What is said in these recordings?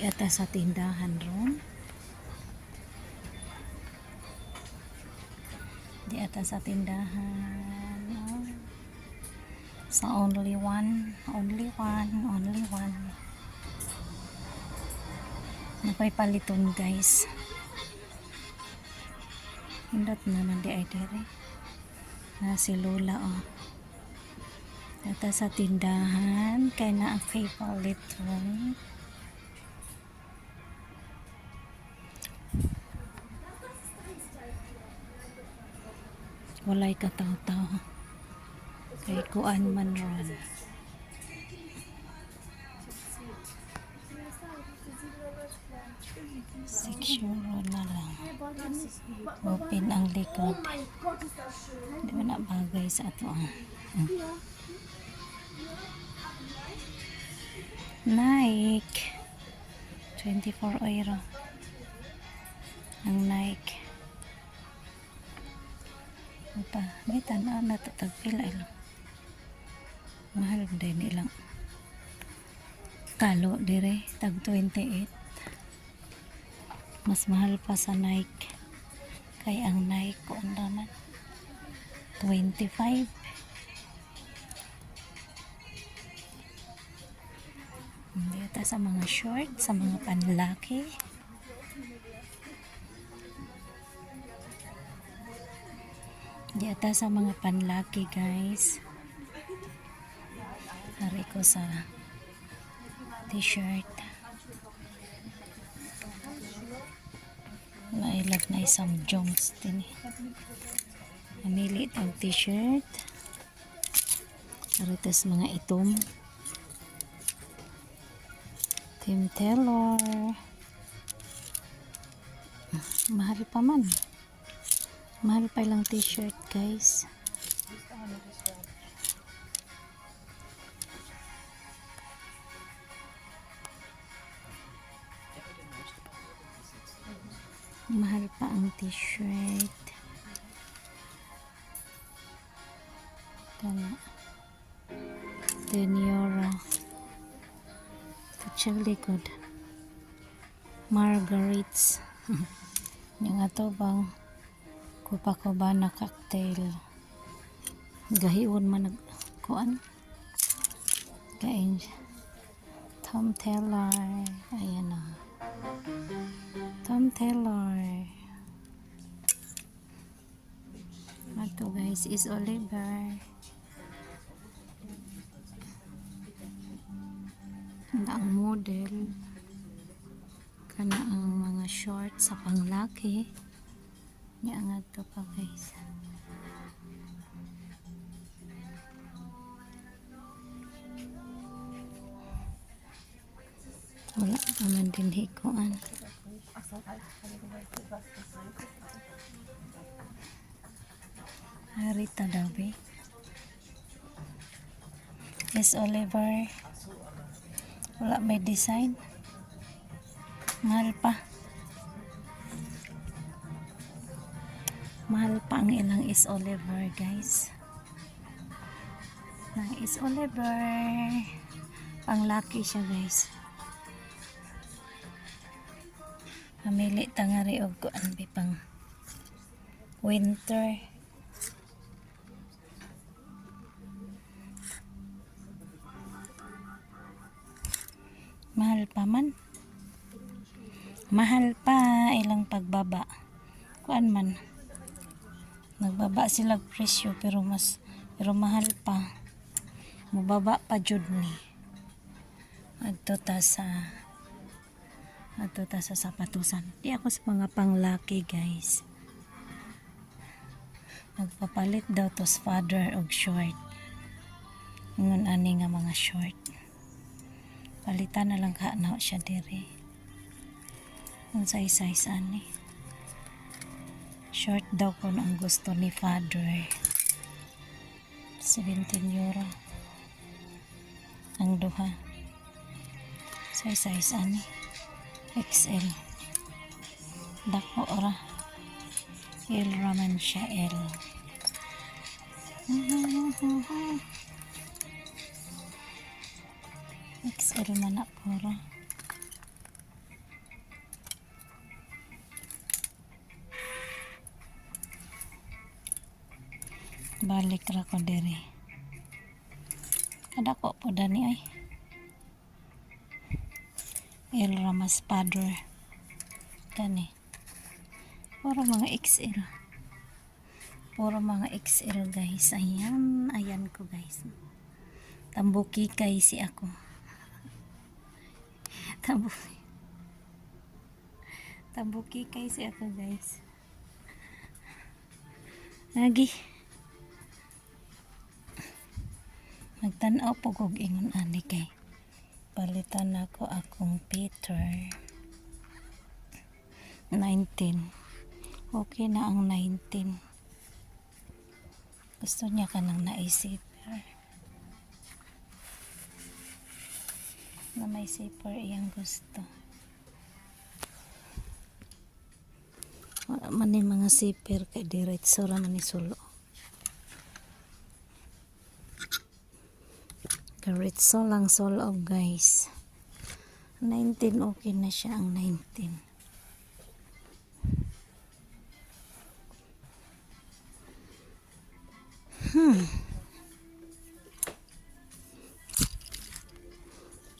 Di ata sa tindahan ron. Di ata sa tindahan. Oh. Sa only one. Napay paliton guys. Hindot naman di ay dire. Na si Lola oh. Ata sa tindahan. Kaya na ang kay paliton. Walay kataw-taw. Kay kuan man ron. Section na lang. Open ang likod. Di ba na bagay sa ato ang Nike 24 euro ang Nike. Opa, may tanaan na tatagpila lang. Mahal din ilang kalo dire tag 28. Mas mahal pa sa Nike. Kay ang Nike ko ang naman 25. Dito sa mga short, sa mga panlaki. Dito sa mga panlaki guys. Hari ko sa t-shirt. Nailag na isang Jones din. Namili ang t-shirt. Haritas mga itom. Tim Taylor. Mahal pa man. Mahal pa lang t-shirt guys. Mahal pa ang t-shirt. Tama. 10 euro. Siyang likod. Margaritas. Yung ato bang Copacabana cocktail. Gahiwan man nagkuan. Kain. Tom Taylor. Ayan na. Tom Taylor. Ato guys is Oliver. Ang model kana ang mga short sa panglaki niya nga to pa guys. Wala pa man din hikuan. Harita daw be. Yes, Oliver. Wala may design. Mahal pa. Mahal pa ang ilang is Oliver guys. Na is Oliver. Pang laki siya guys. Pamili tangari og kuan bi pang winter. Mahal pa man. Mahal pa ilang pagbaba. Kuan man. Nagbaba sila presyo pero mahal pa. Mababa pa jud ni. Adto ta sa sapatusan. Di ako sa mga panglaki guys. Magpapalit daw to sa father og short. Ngun ani nga mga short. Palitan na lang ka na siya diri. Ang size ani. Short daw kung ang gusto ni father. 17 euro. Ang duha. Size ani. XL. Dako ora. L raman siya L. XL man ako ora. balik ra ko diri. Kadako po dani ay. El Ramaspador. Kani. Puro mga XL. Puro mga XL guys. Ayan. Ayan ko guys. Tambuki kay si ako. Tambuki kay si ako guys. Lagi. Magtanaw po kog ingon ani kay. Palitan ako akong Peter 19. Okay na ang 19. Gusto niya ka nang naisiper na may zipper iyang gusto. Wala man ni mga zipper kay diretso ra man ni sulo. Diretso lang sulo guys. 19 okay na siya ang 19.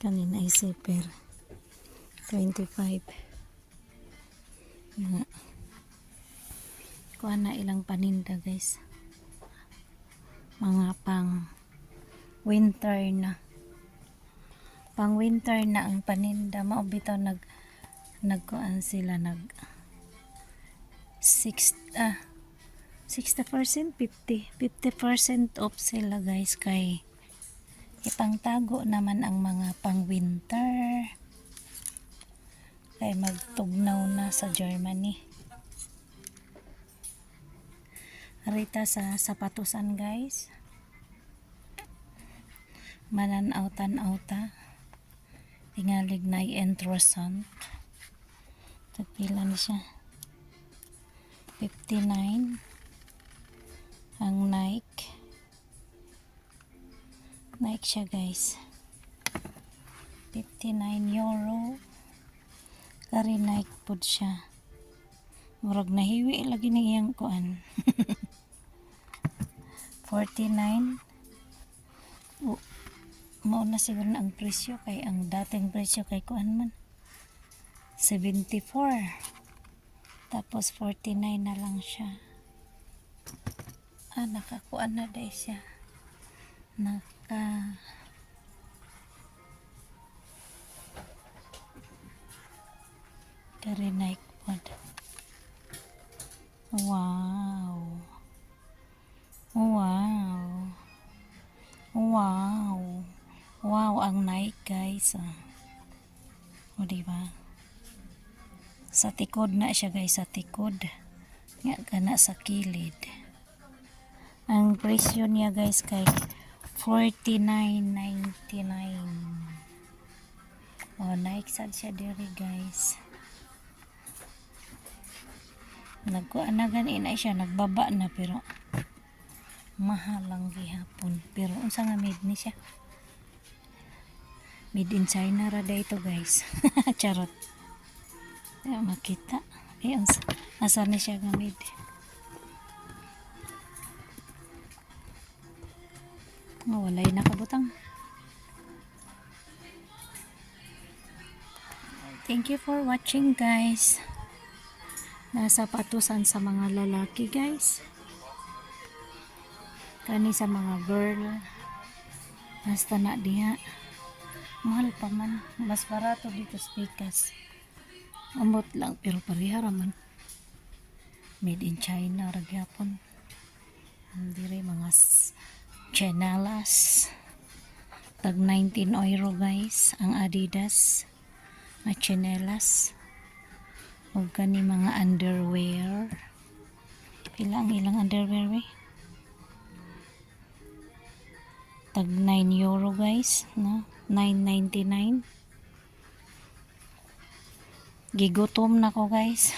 Kanina ay zipper 25 nga. Kuha na ilang paninda guys, mga pang winter na, pang winter na ang paninda. Maubitaw nagkuan sila 60% 50% off sila guys, kay ipangtago naman ang mga pang winter kay magtugnaw na sa Germany. Rita sa sapatusan guys, manan-autan-auta tingalig na entrosant. Tagpila na siya 59 ang Nike siya guys, 59 euro. Kari Nike pod siya, murag nahiwi lagi na iyang kuan. 49 mauna siguro na ang presyo, kay ang dating presyo kay kuan man 74, tapos 49 na lang siya. Nakakuan na dahil siya, kari Nike pod. Wow ang Nike guys. O diba, sa tikod na siya guys, sa tikod nga kana sa kilid. Ang presyo niya guys kay 49.99. Nike sad siya diri guys. Nagkuan na gani na siya, nagbaba na, pero mahal lang gihapon. Pero unsa nga made ni siya, made in China ra ito guys. Charot. Makita asa ni siya nga made. Walay nakabutang. Thank you for watching guys. Nasa patusan sa mga lalaki guys, kani sa mga girl, basta na diha mahal pa man, mas barato dito sa Pikas. Amot lang pero pareha raman, made in China ra gyapon. Dire mga chanelas tag 19 euro guys ang Adidas na chanelas. O kani mga underwear, pila ang ilang underwear we, tag 9 euro guys, no? 9.99. Gigutom na ko guys.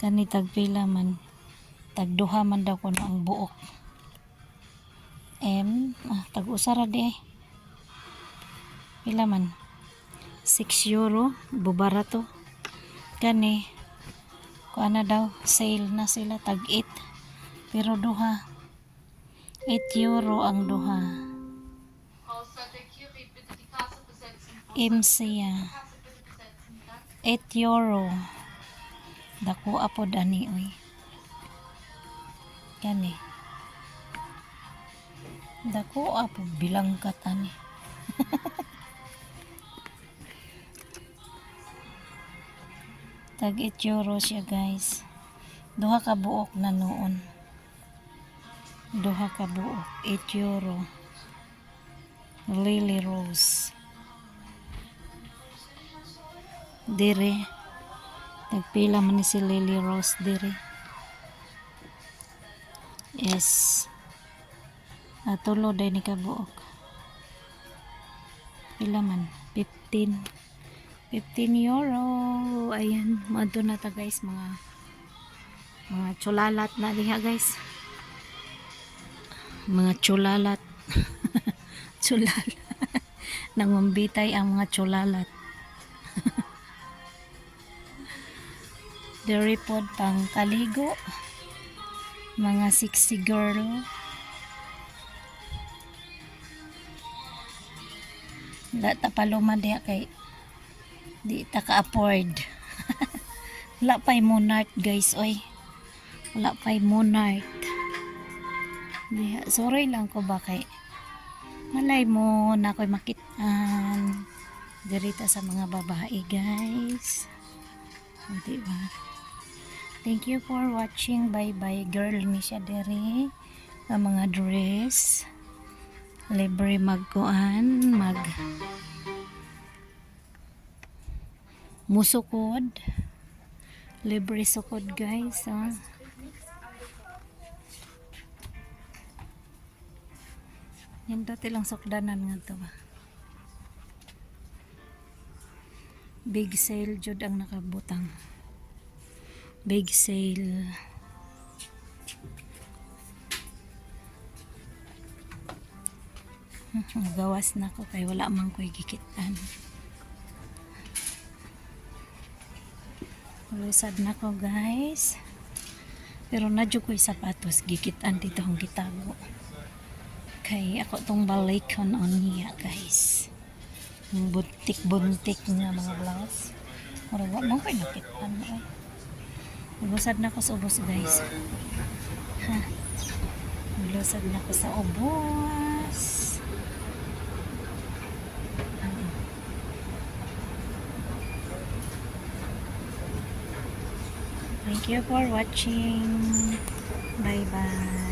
Kani tag pila man, tag duha man daw ko na ang buok. Tag usara di pila man, 6 euro, bubarato. Kani kuana daw, sale na sila, tag 8 Pero duha. 8 euro ang duha. MC 8 euro. Dako apod ani oy. Kani. Dako apod bilangkat ani. Tag 8 euro siya guys. Duha ka buok na noon. Duha ka buok. 8 euro. Lily Rose. Dire. Tagpila man ni si Lily Rose dire. Yes. Tulo day ni ka buok. Pila man? 15. 15 euro. Ayan. Maado na ta guys. Mga chulalat na diha guys. Mga chulalat. Chulalat. Nangambitay ang mga chulalat. Diri pod pang kaligo. Mga sexy girl. Wala ta paluma diha kay di ta ka-afford. Wala pa'y Monarch guys oy. Wala pa'y Monarch. Diha, sorry lang ko ba kay malay mo na ako'y makitaan dirita sa mga babae guys. O, diba? Thank you for watching. Bye bye girl ni siya diri. Ang mga dress. Libre magkuan. Musukod. Libre sukod guys. Nindot ilang sukdanan nga to ba. Big sale jud ang nakabutang. Big sale. Gawas na ko kay wala man ko'y gikitan. Lusad na ko guys. Pero nadyo ko'y sapatos gikitan dito ang gitago. Kay ako tong balikon on niya guys. Buntik-buntik nga mga blouse. Pero wala man ko'y nakitan. Lusad na ko sa ubos guys. Ha. Lusad na ko sa ubos. Thank you for watching. Bye bye.